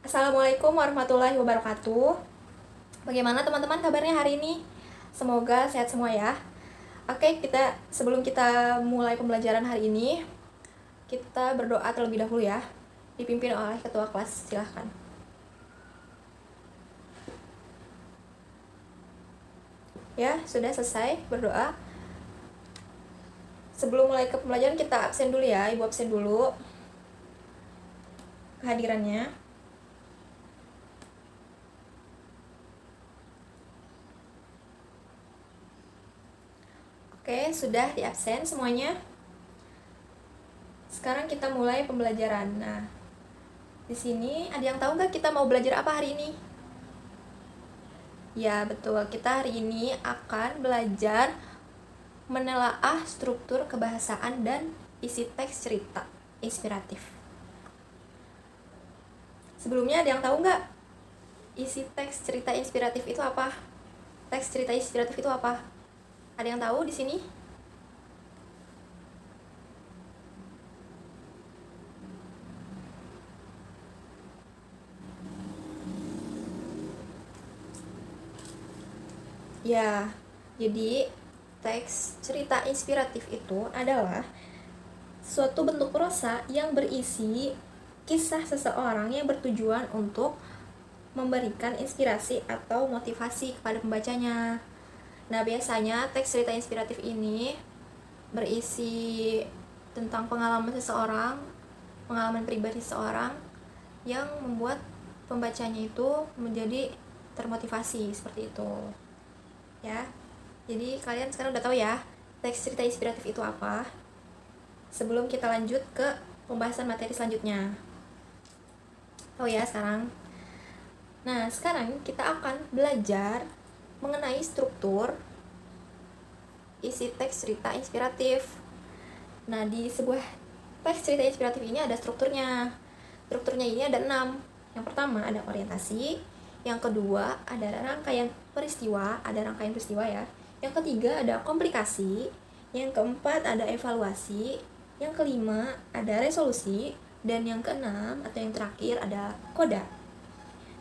Assalamualaikum warahmatullahi wabarakatuh. Bagaimana teman-teman kabarnya hari ini? Semoga sehat semua ya. Oke, sebelum kita mulai pembelajaran hari ini, kita berdoa terlebih dahulu ya. Dipimpin oleh ketua kelas, silahkan. Ya, sudah selesai berdoa. Sebelum mulai ke pembelajaran kita absen dulu ya, Ibu absen dulu kehadirannya. Oke, sudah di absen semuanya. Sekarang kita mulai pembelajaran. Nah, di sini ada yang tahu nggak kita mau belajar apa hari ini? Ya, betul. Kita hari ini akan belajar menelaah struktur kebahasaan dan isi teks cerita inspiratif. Sebelumnya ada yang tahu nggak isi teks cerita inspiratif itu apa? Teks cerita inspiratif itu apa? Ada yang tahu di sini? Ya, jadi teks cerita inspiratif itu adalah suatu bentuk prosa yang berisi kisah seseorang yang bertujuan untuk memberikan inspirasi atau motivasi kepada pembacanya. Nah, biasanya teks cerita inspiratif ini berisi tentang pengalaman seseorang, pengalaman pribadi seseorang yang membuat pembacanya itu menjadi termotivasi seperti itu. Ya. Jadi kalian sekarang udah tahu ya teks cerita inspiratif itu apa. Sebelum kita lanjut ke pembahasan materi selanjutnya. Oh ya, sekarang. Nah, sekarang kita akan belajar mengenai struktur isi teks cerita inspiratif. Nah, di sebuah teks cerita inspiratif ini ada strukturnya. Strukturnya ini ada 6. Yang pertama ada orientasi, yang kedua ada rangkaian peristiwa, ya. Yang ketiga ada komplikasi, yang keempat ada evaluasi, yang kelima ada resolusi, dan yang keenam atau yang terakhir ada koda.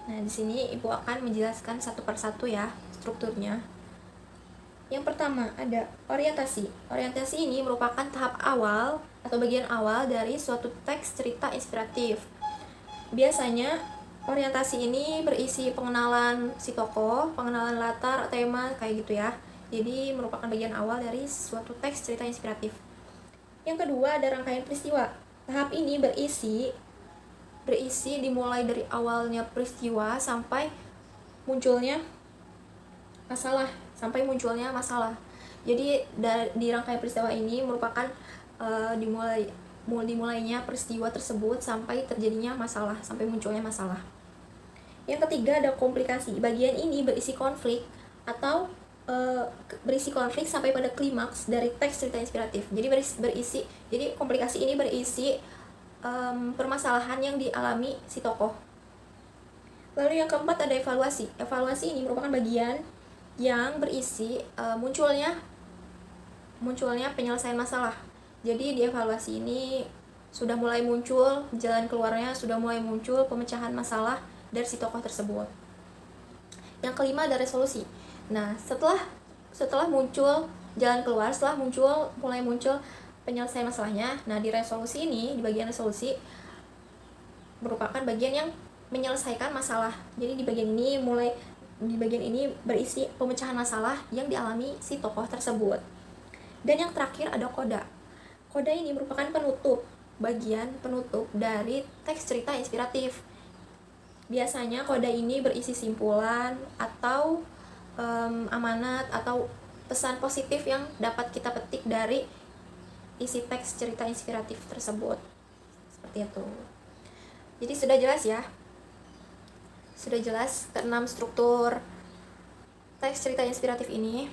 Nah, di sini Ibu akan menjelaskan satu persatu ya strukturnya. Yang pertama ada orientasi. Orientasi ini merupakan tahap awal atau bagian awal dari suatu teks cerita inspiratif. Biasanya orientasi ini berisi pengenalan si tokoh, pengenalan latar, tema, kayak gitu ya. Jadi merupakan bagian awal dari suatu teks cerita inspiratif. Yang kedua ada rangkaian peristiwa. Tahap ini berisi dimulai dari awalnya peristiwa sampai munculnya masalah. Jadi di rangkaian peristiwa ini merupakan dimulainya peristiwa tersebut sampai terjadinya masalah, sampai munculnya masalah. Yang ketiga ada komplikasi. Bagian ini berisi konflik atau berisi konflik sampai pada klimaks dari teks cerita inspiratif. Jadi komplikasi ini berisi permasalahan yang dialami si tokoh. Lalu yang keempat ada evaluasi. Evaluasi ini merupakan bagian yang berisi munculnya penyelesaian masalah. Jadi di evaluasi ini sudah mulai muncul jalan keluarnya, sudah mulai muncul pemecahan masalah dari si tokoh tersebut. Yang kelima ada resolusi. Nah, setelah muncul jalan keluar, mulai muncul penyelesaian masalahnya. Nah, di bagian resolusi merupakan bagian yang menyelesaikan masalah. Jadi di bagian ini berisi pemecahan masalah yang dialami si tokoh tersebut. Dan yang terakhir ada koda. Koda ini merupakan bagian penutup dari teks cerita inspiratif. Biasanya koda ini berisi simpulan atau amanat atau pesan positif yang dapat kita petik dari isi teks cerita inspiratif tersebut. Seperti itu. Jadi sudah jelas ya? Sudah jelas ke-6 struktur teks cerita inspiratif ini.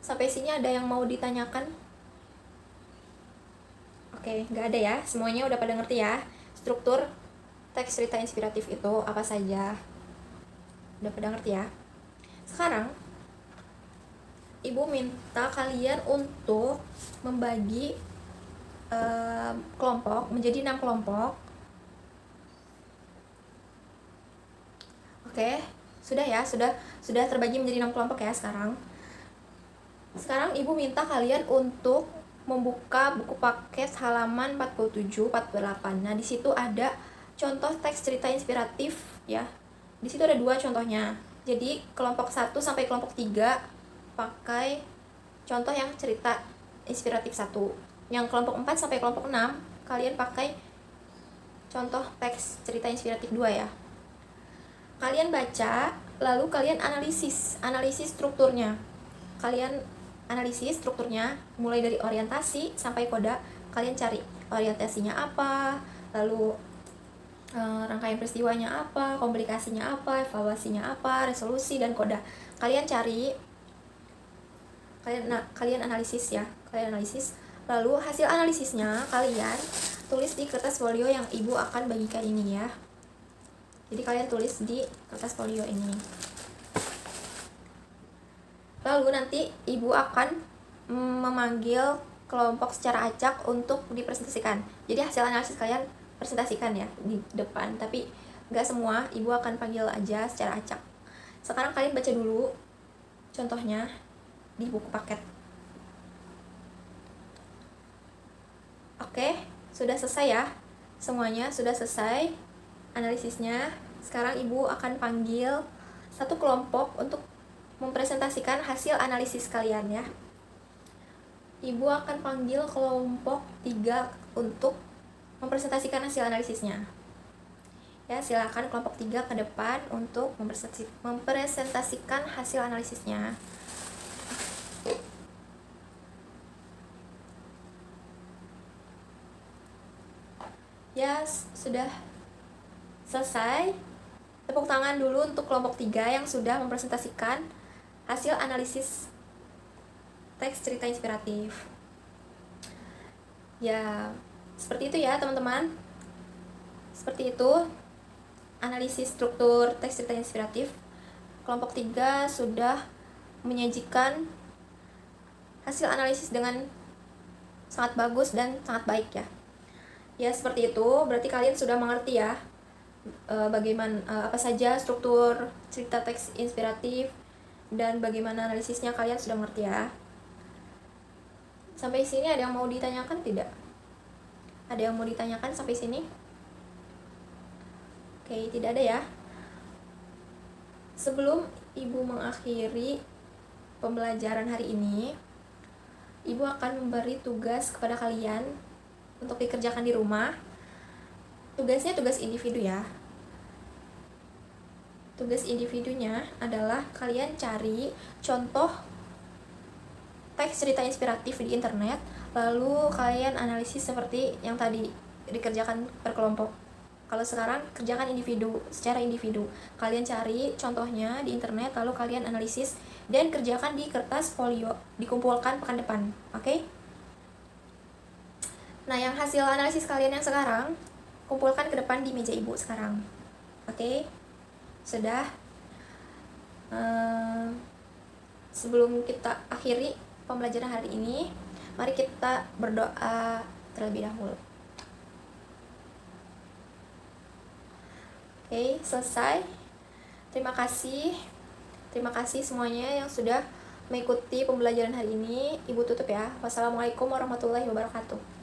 Sampai sini ada yang mau ditanyakan? Oke, nggak ada ya. Semuanya udah pada ngerti ya. Struktur teks cerita inspiratif itu apa saja. Udah pada ngerti ya. Sekarang Ibu minta kalian untuk membagi kelompok menjadi 6 kelompok. Oke, sudah ya, sudah terbagi menjadi 6 kelompok ya sekarang. Sekarang Ibu minta kalian untuk membuka buku paket halaman 47, 48. Nah, di situ ada contoh teks cerita inspiratif ya. Di situ ada 2 contohnya. Jadi, kelompok 1 sampai kelompok 3 pakai contoh yang cerita inspiratif 1. Yang kelompok 4 sampai kelompok 6 kalian pakai contoh teks cerita inspiratif 2 ya. Kalian baca, lalu kalian analisis strukturnya. Kalian analisis strukturnya mulai dari orientasi sampai koda. Kalian cari orientasinya apa, lalu rangkaian peristiwanya apa, komplikasinya apa, evaluasinya apa, resolusi dan koda. Kalian cari, kalian analisis ya, kalian analisis. Lalu hasil analisisnya kalian tulis di kertas folio yang Ibu akan bagikan ini ya. Jadi kalian tulis di kertas folio ini. Lalu nanti Ibu akan memanggil kelompok secara acak untuk dipresentasikan. Jadi hasil analisis kalian presentasikan ya di depan, tapi nggak semua, Ibu akan panggil aja secara acak. Sekarang kalian baca dulu contohnya di buku paket. Oke, sudah selesai ya. Semuanya sudah selesai analisisnya. Sekarang Ibu akan panggil satu kelompok untuk mempresentasikan hasil analisis kalian ya. Ibu akan panggil kelompok 3 untuk mempresentasikan hasil analisisnya. Ya, silakan kelompok 3 ke depan untuk mempresentasikan hasil analisisnya. Ya, sudah selesai. Tepuk tangan dulu untuk kelompok 3 yang sudah mempresentasikan hasil analisis teks cerita inspiratif. Ya, seperti itu ya teman-teman. Seperti itu analisis struktur teks cerita inspiratif. Kelompok 3 sudah menyajikan hasil analisis dengan sangat bagus dan sangat baik ya. Ya, seperti itu. Berarti kalian sudah mengerti ya bagaimana apa saja struktur cerita teks inspiratif dan bagaimana analisisnya. Kalian sudah mengerti ya. Sampai sini ada yang mau ditanyakan tidak? Ada yang mau ditanyakan sampai sini? Oke, tidak ada ya. Sebelum Ibu mengakhiri pembelajaran hari ini, Ibu akan memberi tugas kepada kalian untuk dikerjakan di rumah. Tugasnya tugas individu ya. Tugas individunya adalah kalian cari contoh teks cerita inspiratif di internet, lalu kalian analisis seperti yang tadi dikerjakan per kelompok. Kalau sekarang kerjakan individu, secara individu. Kalian cari contohnya di internet, lalu kalian analisis dan kerjakan di kertas folio, dikumpulkan pekan depan. Oke? Nah, yang hasil analisis kalian yang sekarang kumpulkan ke depan di meja Ibu sekarang. Oke? Sudah. Sebelum kita akhiri pembelajaran hari ini, mari kita berdoa terlebih dahulu. Oke, selesai. Terima kasih semuanya yang sudah mengikuti pembelajaran hari ini. Ibu tutup ya. Wassalamualaikum warahmatullahi wabarakatuh.